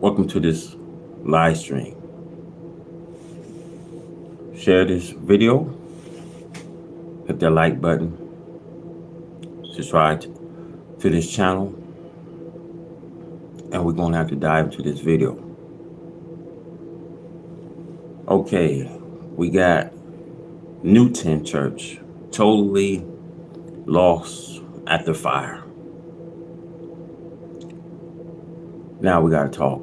Welcome to this live stream. Share this video, hit that like button, subscribe to this channel, and we're going to have to dive into this video. Okay, we got Newton Church, totally lost at the fire. Now we got to talk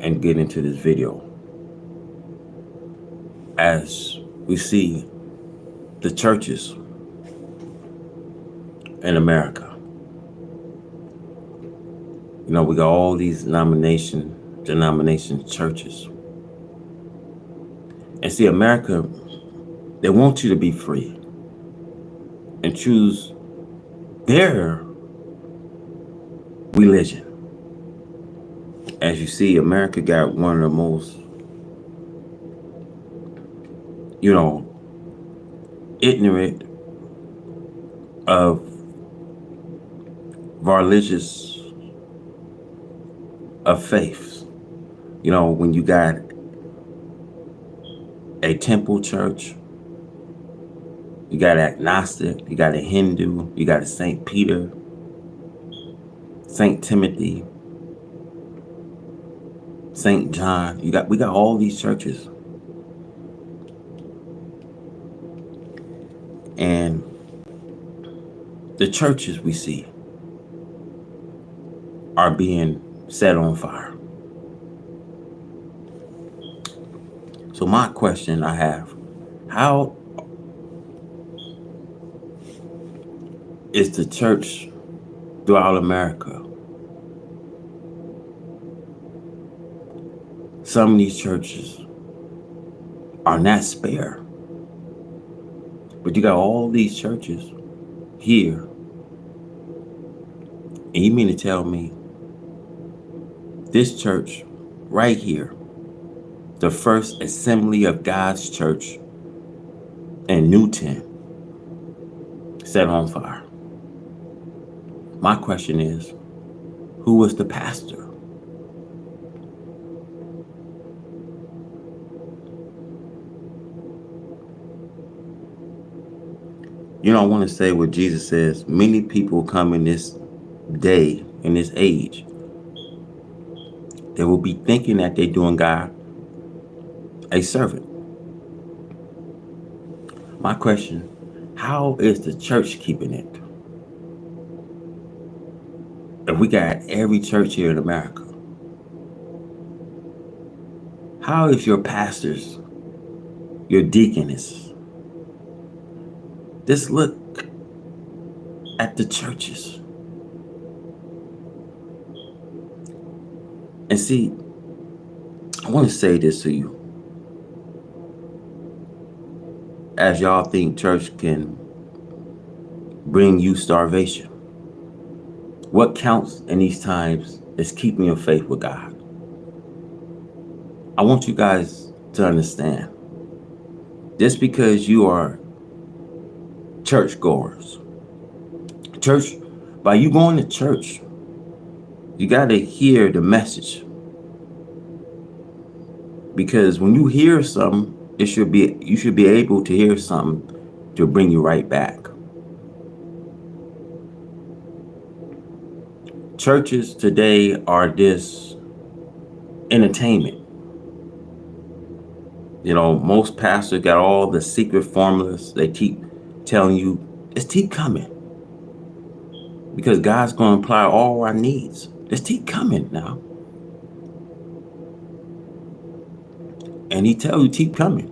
and get into this video. As we see the churches in America, we got all these denomination churches. And see, America, they want you to be free and choose their religion. As you see, America got one of the most, ignorant of religious of faiths. When you got a temple church, you got agnostic, you got a Hindu, you got a St. Peter, St. Timothy, St. John. We got all these churches. And the churches we see are being set on fire. So my question I have, how is the church throughout America? Some of these churches are not spared. But you got all these churches here. And you mean to tell me this church right here, the First Assembly of God's Church in Newton, set on fire? My question is, who was the pastor? I want to say what Jesus says, many people come in this day, in this age, they will be thinking that they're doing God a servant. My question, how is the church keeping it? If we got every church here in America, how is your pastors, your deaconess? Just look at the churches and see, I want to say this to you. As y'all think church can bring you starvation, what counts in these times is keeping your faith with God. I want you guys to understand, just because you are church goers, by you going to church, you got to hear the message. Because when you hear something, you should be able to hear something to bring you right back. Churches today are this entertainment. Most pastors got all the secret formulas. They keep telling you, just keep coming. Because God's going to apply all our needs. Just keep coming now. And he tells you, keep coming.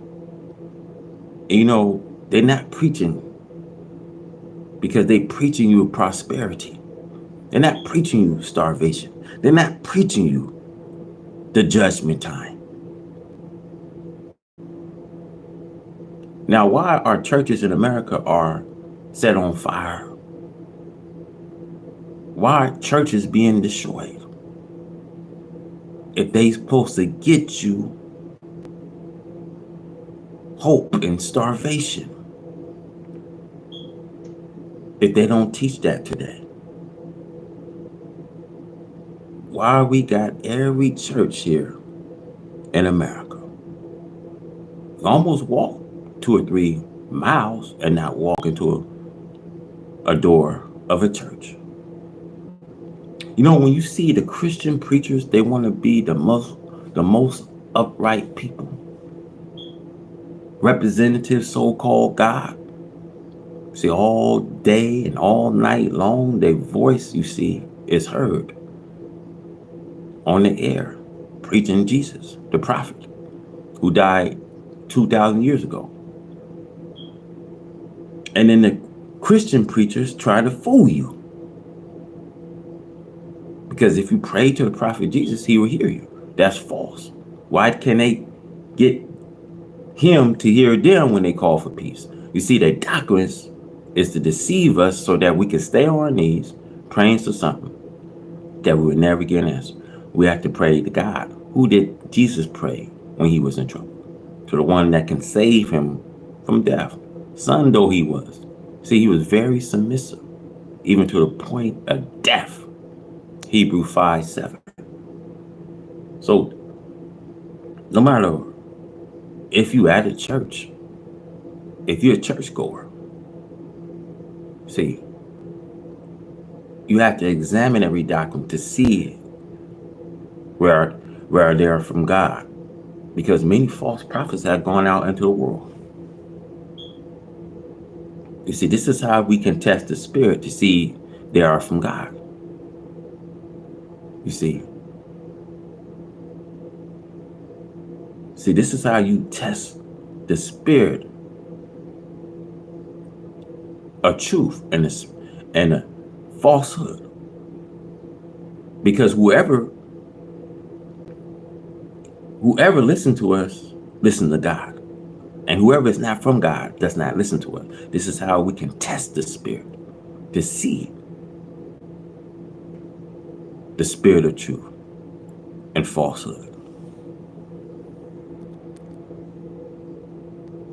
And they're not preaching because they're preaching you prosperity. They're not preaching you starvation. They're not preaching you the judgment time. Now, why our churches in America are set on fire? Why are churches being destroyed? If they supposed to get you hope and starvation, if they don't teach that today, why we got every church here in America. You almost walk 2 or 3 miles and not walk into a door of a church. You know, when you see the Christian preachers, they want to be the most upright people, representative so-called God. See, all day and all night long, their voice, you see, is heard on the air, preaching Jesus, the prophet, who died 2,000 years ago. And then the Christian preachers try to fool you. Because if you pray to the prophet Jesus, he will hear you. That's false. Why can they get him to hear them when they call for peace? You see, their doctrines is to deceive us so that we can stay on our knees praying for something that we would never get an answer. We have to pray to God. Who did Jesus pray when he was in trouble? To the one that can save him from death, son though he was. See, he was very submissive, even to the point of death. Hebrews 5:7. So no matter if you at a church, if you're a churchgoer, see, you have to examine every doctrine to see where they are from God. Because many false prophets have gone out into the world. You see, this is how we can test the spirit to see they are from God. You see, this is how you test the spirit of truth and a falsehood. Because whoever listens to us, listen to God. And whoever is not from God does not listen to us. This is how we can test the spirit to see the spirit of truth and falsehood.